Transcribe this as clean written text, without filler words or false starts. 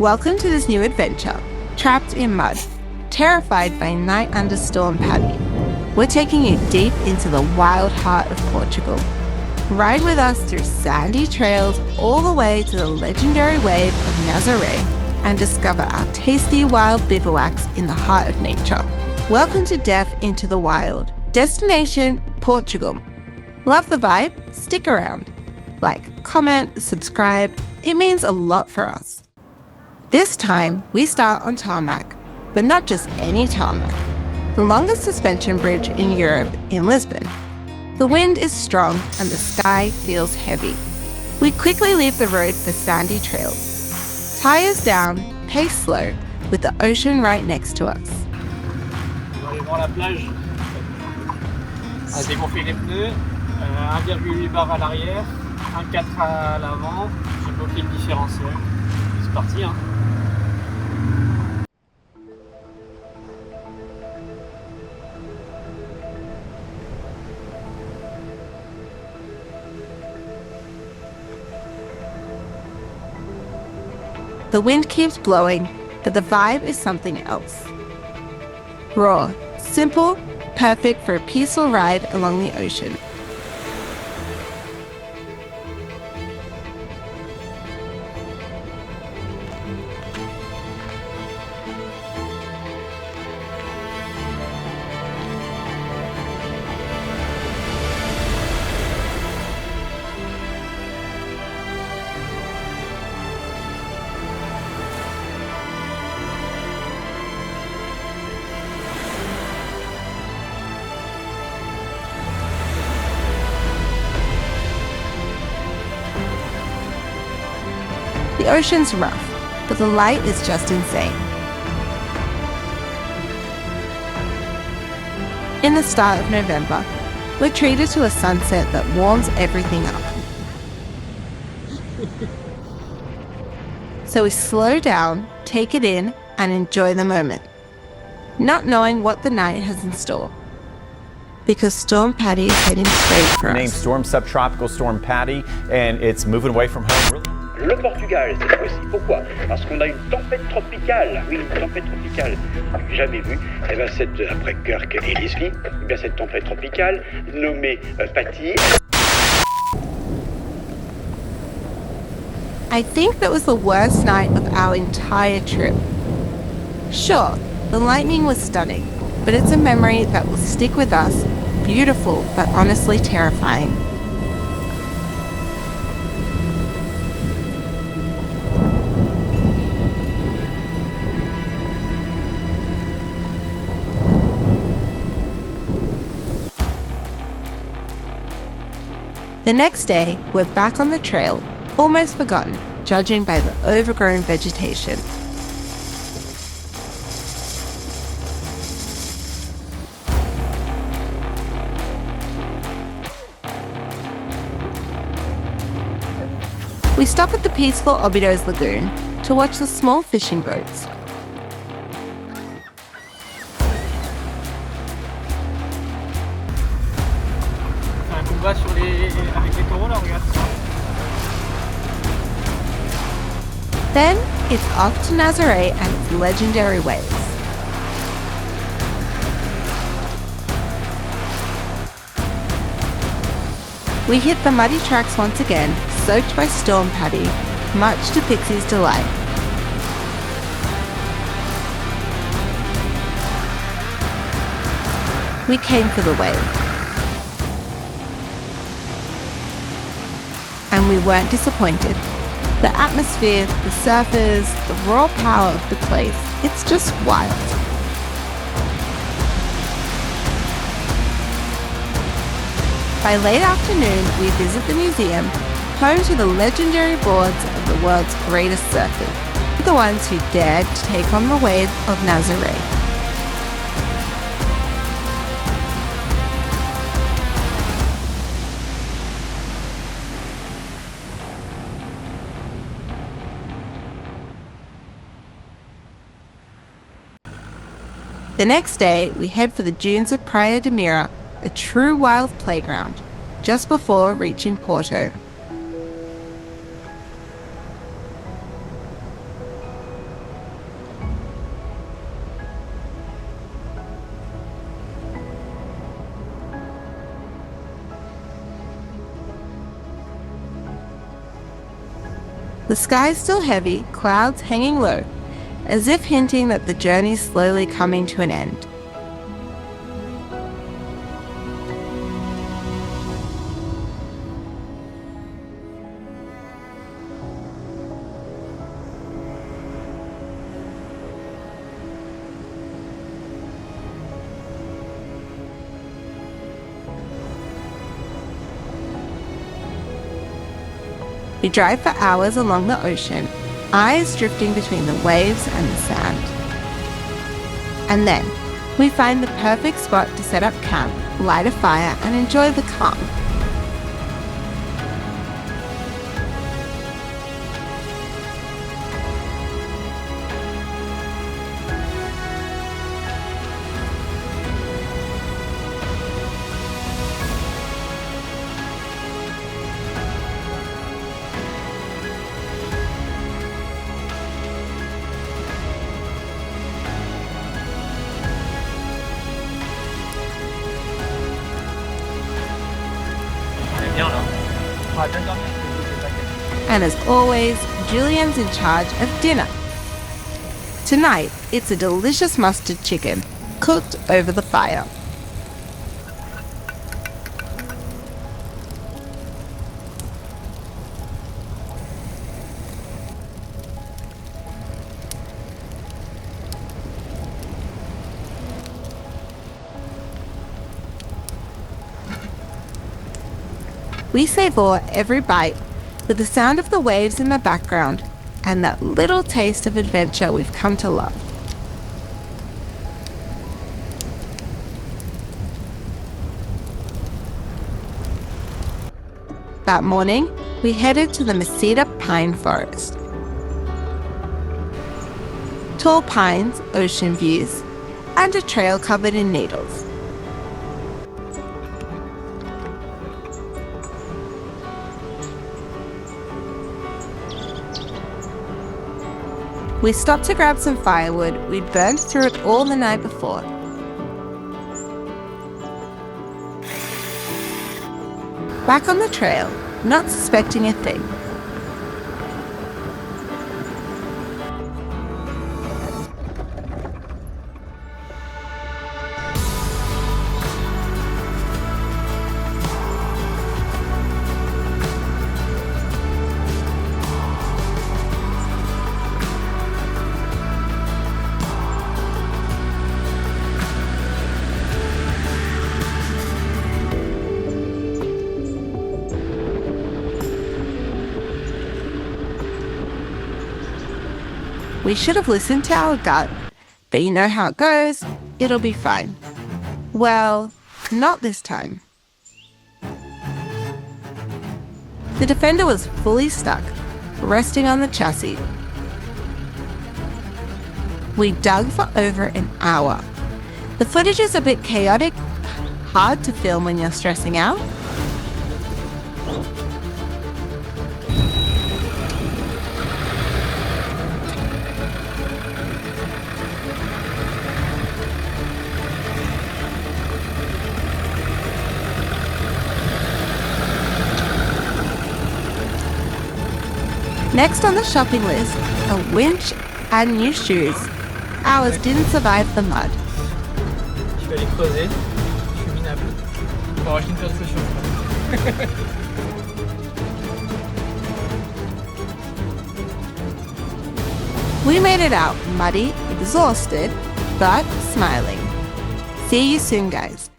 Welcome to this new adventure, trapped in mud, terrified by night under Storm Paddy. We're taking you deep into the wild heart of Portugal. Ride with us through sandy trails all the way to the legendary wave of Nazaré and discover our tasty wild bivouacs in the heart of nature. Welcome to Death into the Wild. Destination, Portugal. Love the vibe? Stick around. Like, comment, subscribe. It means a lot for us. This time, we start on tarmac, but not just any tarmac. The longest suspension bridge in Europe in Lisbon. The wind is strong and the sky feels heavy. We quickly leave the road for sandy trails. Tires down, pace slow, with the ocean right next to us. On va aller voir la plage. On va dégonfler les pneus, 1,8 bar à l'arrière, 1,4 à l'avant. J'ai bloqué le différentiel. C'est parti, hein. The wind keeps blowing, but the vibe is something else. Raw, simple, perfect for a peaceful ride along the ocean. The ocean's rough, but the light is just insane. In the start of November, we're treated to a sunset that warms everything up. So we slow down, take it in, and enjoy the moment, not knowing what the night has in store. Because Storm Paddy is heading straight for us. Named Storm Subtropical Storm Paddy, and it's moving away from home. Really. Le Portugal cette fois-ci. Pourquoi? Parce qu'on a une tempête tropicale. Oui, une tempête tropicale. Jamais vue. Eh bien, après Kirk et Leslie, eh bien, cette tempête tropicale, nommée Patty. I think that was the worst night of our entire trip. Sure, the lightning was stunning, but it's a memory that will stick with us, beautiful but honestly terrifying. The next day, we're back on the trail, almost forgotten, judging by the overgrown vegetation. We stop at the peaceful Óbidos lagoon to watch the small fishing boats. Avec les taureaux là, regarde ça. Then it's off to Nazaré and its legendary waves. We hit the muddy tracks once again, soaked by Storm Paddy, much to Pixie's delight. We came for the wave. And we weren't disappointed. The atmosphere, the surfers, the raw power of the place, it's just wild. By late afternoon, we visit the museum, home to the legendary boards of the world's greatest surfers, the ones who dared to take on the wave of Nazaré. The next day, we head for the dunes of Praia de Mira, a true wild playground, just before reaching Porto. The sky's still heavy, clouds hanging low, as if hinting that the journey's slowly coming to an end. We drive for hours along the ocean, eyes drifting between the waves and the sand. And then, we find the perfect spot to set up camp, light a fire, and enjoy the calm. Bien là. On va bien dormir. C'est pas grave. And as always, Julian's in charge of dinner. Tonight, it's a delicious mustard chicken, cooked over the fire. We savour every bite with the sound of the waves in the background and that little taste of adventure we've come to love. That morning, we headed to the Maceda pine forest. Tall pines, ocean views, and a trail covered in needles. We stopped to grab some firewood we'd burned through it all the night before. Back on the trail, not suspecting a thing. We should have listened to our gut, but you know how it goes, it'll be fine. Well, not this time. The Defender was fully stuck, resting on the chassis. We dug for over an hour. The footage is a bit chaotic, hard to film when you're stressing out. Next on the shopping list, a winch and new shoes. Ours didn't survive the mud. Je vais aller creuser. Je suis minable. On va acheter une paire de chaussures. We made it out, muddy, exhausted, but smiling. See you soon, guys.